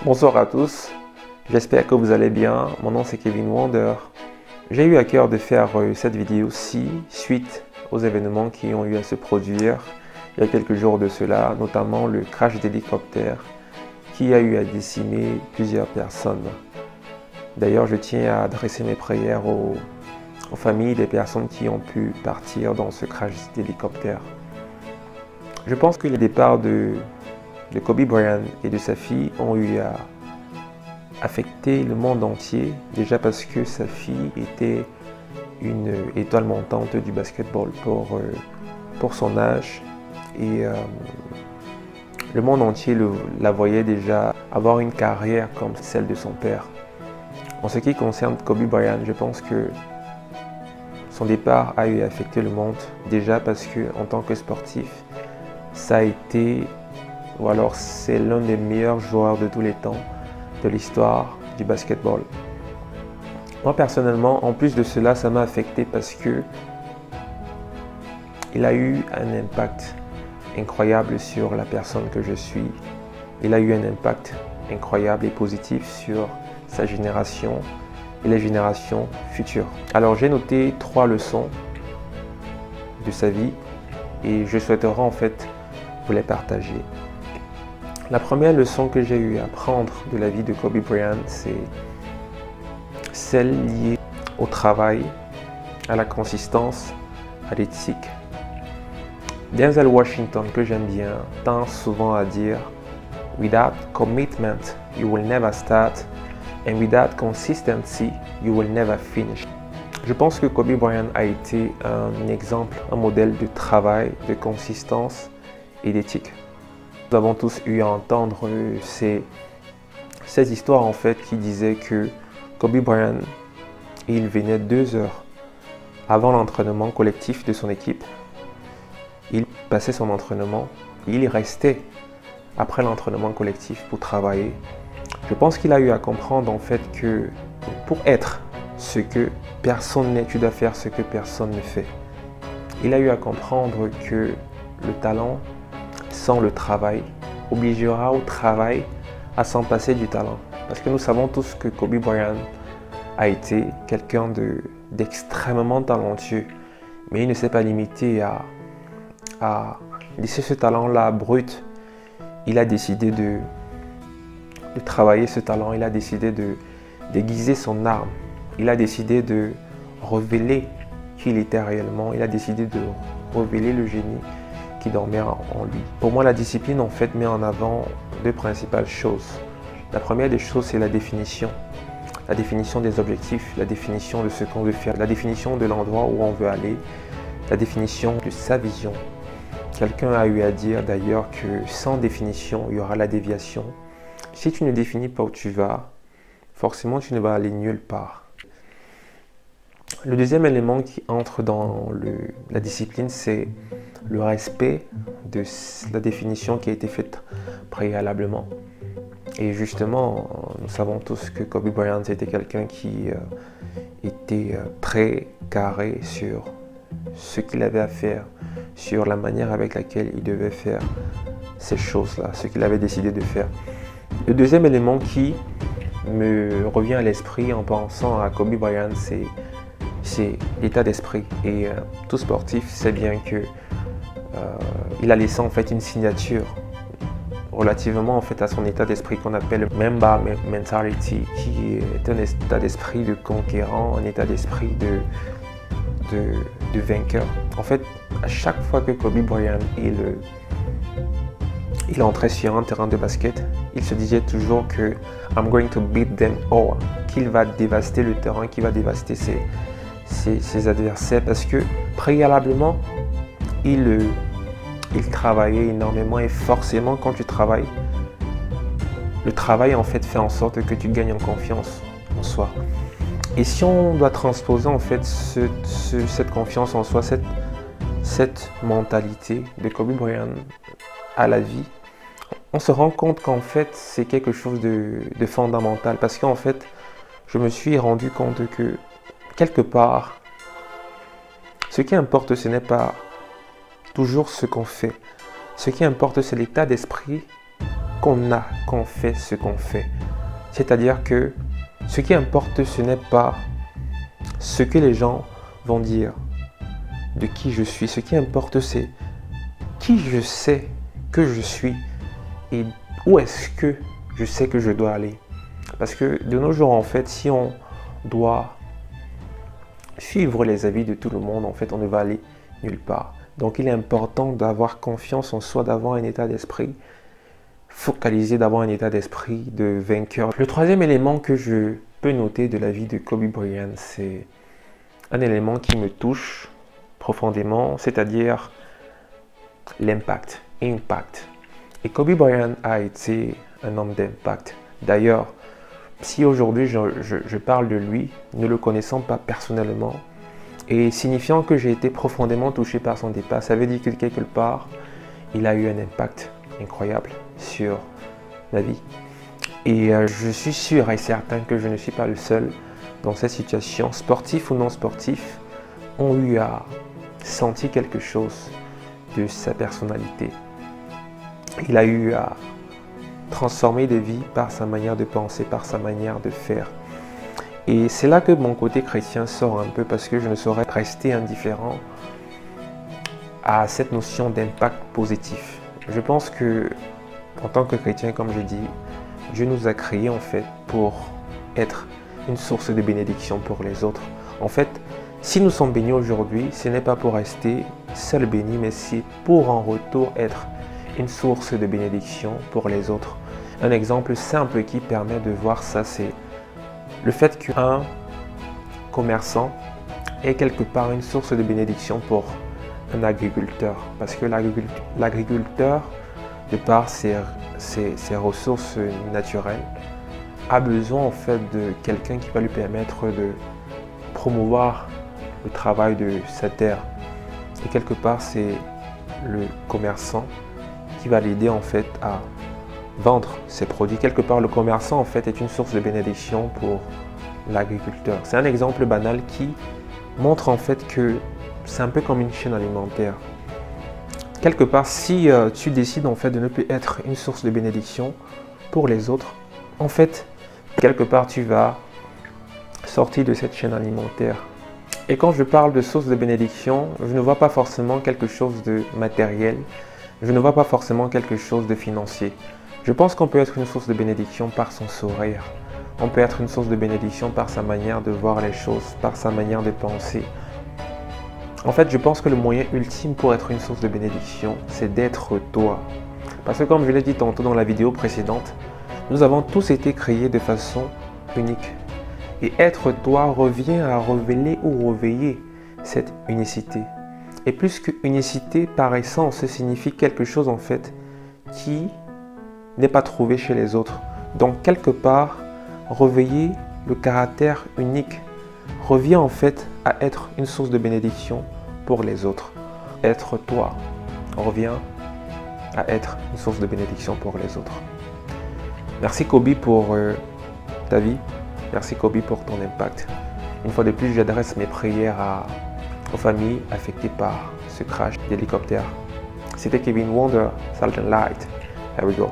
Bonsoir à tous, j'espère que vous allez bien. Mon nom c'est Kevin Wonder. J'ai eu à cœur de faire cette vidéo-ci suite aux événements qui ont eu à se produire il y a quelques jours de cela, notamment le crash d'hélicoptère qui a eu à décimer plusieurs personnes. D'ailleurs, je tiens à adresser mes prières aux familles des personnes qui ont pu partir dans ce crash d'hélicoptère. Je pense que le départ de Kobe Bryant et de sa fille ont eu à affecter le monde entier, déjà parce que sa fille était une étoile montante du basketball pour son âge et le monde entier la voyait déjà avoir une carrière comme celle de son père. En ce qui concerne Kobe Bryant, je pense que son départ a eu à affecter le monde déjà parce que en tant que sportif, ça a été, ou alors c'est l'un des meilleurs joueurs de tous les temps de l'histoire du basketball. Moi personnellement, en plus de cela, ça m'a affecté parce que il a eu un impact incroyable sur la personne que je suis. Il a eu un impact incroyable et positif sur sa génération et les générations futures. Alors j'ai noté 3 leçons de sa vie et je souhaiterais en fait vous les partager. La première leçon que j'ai eu à prendre de la vie de Kobe Bryant, c'est celle liée au travail, à la consistance, à l'éthique. Denzel Washington, que j'aime bien, tend souvent à dire « Without commitment, you will never start, and without consistency, you will never finish ». Je pense que Kobe Bryant a été un exemple, un modèle de travail, de consistance et d'éthique. Nous avons tous eu à entendre ces histoires en fait qui disaient que Kobe Bryant, il venait 2 heures avant l'entraînement collectif de son équipe. Il passait son entraînement, il restait après l'entraînement collectif pour travailler. Je pense qu'il a eu à comprendre en fait que pour être ce que personne n'est, tu dois faire ce que personne ne fait. Il a eu à comprendre que le talent sans le travail obligera au travail à s'en passer du talent. Parce que nous savons tous que Kobe Bryant a été quelqu'un d'extrêmement talentueux, mais il ne s'est pas limité à laisser ce talent-là brut. Il a décidé de travailler ce talent, il a décidé de déguiser son arme, il a décidé de révéler qui il était réellement, il a décidé de révéler le génie qui dormait en lui. Pour moi, la discipline en fait met en avant 2 principales choses. La première des choses, c'est la définition des objectifs, la définition de ce qu'on veut faire, la définition de l'endroit où on veut aller, la définition de sa vision. Quelqu'un a eu à dire d'ailleurs que sans définition, il y aura la déviation. Si tu ne définis pas où tu vas, forcément tu ne vas aller nulle part. Le deuxième élément qui entre dans la discipline, c'est le respect de la définition qui a été faite préalablement. Et justement, nous savons tous que Kobe Bryant était quelqu'un qui était très carré sur ce qu'il avait à faire, sur la manière avec laquelle il devait faire ces choses-là, ce qu'il avait décidé de faire. Le deuxième élément qui me revient à l'esprit en pensant à Kobe Bryant, c'est l'état d'esprit. Et tout sportif sait bien que il a laissé en fait une signature relativement en fait à son état d'esprit qu'on appelle Mamba Mentality, qui est un état d'esprit de conquérant, un état d'esprit de vainqueur. En fait, à chaque fois que Kobe Bryant il entrait sur un terrain de basket, il se disait toujours que I'm going to beat them all, qu'il va dévaster le terrain, qu'il va dévaster ses adversaires, parce que préalablement il travaillait énormément et forcément quand tu travailles, le travail en fait en sorte que tu gagnes en confiance en soi. Et si on doit transposer en fait cette confiance en soi, cette mentalité de Kobe Bryant à la vie, on se rend compte qu'en fait c'est quelque chose de fondamental, parce qu'en fait je me suis rendu compte que quelque part ce qui importe, ce n'est pas toujours ce qu'on fait. Ce qui importe, c'est l'état d'esprit qu'on a qu'on fait ce qu'on fait. C'est-à-dire que ce qui importe, ce n'est pas ce que les gens vont dire de qui je suis. Ce qui importe, c'est qui je sais que je suis et où est-ce que je sais que je dois aller. Parce que de nos jours, en fait, si on doit suivre les avis de tout le monde, en fait, on ne va aller nulle part. Donc, il est important d'avoir confiance en soi, d'avoir un état d'esprit focalisé, d'avoir un état d'esprit de vainqueur. Le troisième élément que je peux noter de la vie de Kobe Bryant, c'est un élément qui me touche profondément, c'est-à-dire l'impact, impact. Et Kobe Bryant a été un homme d'impact. D'ailleurs, si aujourd'hui je parle de lui, ne le connaissant pas personnellement, et signifiant que j'ai été profondément touché par son départ, ça veut dire que quelque part, il a eu un impact incroyable sur ma vie. Et je suis sûr et certain que je ne suis pas le seul dans cette situation, sportif ou non sportif, ont eu à sentir quelque chose de sa personnalité. Il a eu à transformer des vies par sa manière de penser, par sa manière de faire. Et c'est là que mon côté chrétien sort un peu, parce que je ne saurais rester indifférent à cette notion d'impact positif. Je pense que, en tant que chrétien, comme je dis, Dieu nous a créés en fait pour être une source de bénédiction pour les autres. En fait, si nous sommes bénis aujourd'hui, ce n'est pas pour rester seul béni, mais c'est pour en retour être une source de bénédiction pour les autres. Un exemple simple qui permet de voir ça, c'est le fait qu'un commerçant est quelque part une source de bénédiction pour un agriculteur. Parce que l'agriculteur, de par ses ressources naturelles, a besoin en fait de quelqu'un qui va lui permettre de promouvoir le travail de sa terre. Et quelque part, c'est le commerçant qui va l'aider en fait à vendre ses produits. Quelque part, le commerçant en fait est une source de bénédiction pour l'agriculteur. C'est un exemple banal qui montre en fait que c'est un peu comme une chaîne alimentaire. Quelque part, si tu décides en fait de ne plus être une source de bénédiction pour les autres, en fait, quelque part, tu vas sortir de cette chaîne alimentaire. Et quand je parle de source de bénédiction, je ne vois pas forcément quelque chose de matériel, je ne vois pas forcément quelque chose de financier. Je pense qu'on peut être une source de bénédiction par son sourire. On peut être une source de bénédiction par sa manière de voir les choses, par sa manière de penser. En fait, je pense que le moyen ultime pour être une source de bénédiction, c'est d'être toi. Parce que comme je l'ai dit tantôt dans la vidéo précédente, nous avons tous été créés de façon unique. Et être toi revient à révéler ou réveiller cette unicité. Et plus que unicité, par essence, signifie quelque chose en fait qui n'est pas trouvé chez les autres. Donc quelque part, réveiller le caractère unique revient en fait à être une source de bénédiction pour les autres. Être toi revient à être une source de bénédiction pour les autres. Merci Kobe pour ta vie. Merci Kobe pour ton impact. Une fois de plus, j'adresse mes prières aux familles affectées par ce crash d'hélicoptère. C'était Kevin Wonder, Salt and Light. Here we go.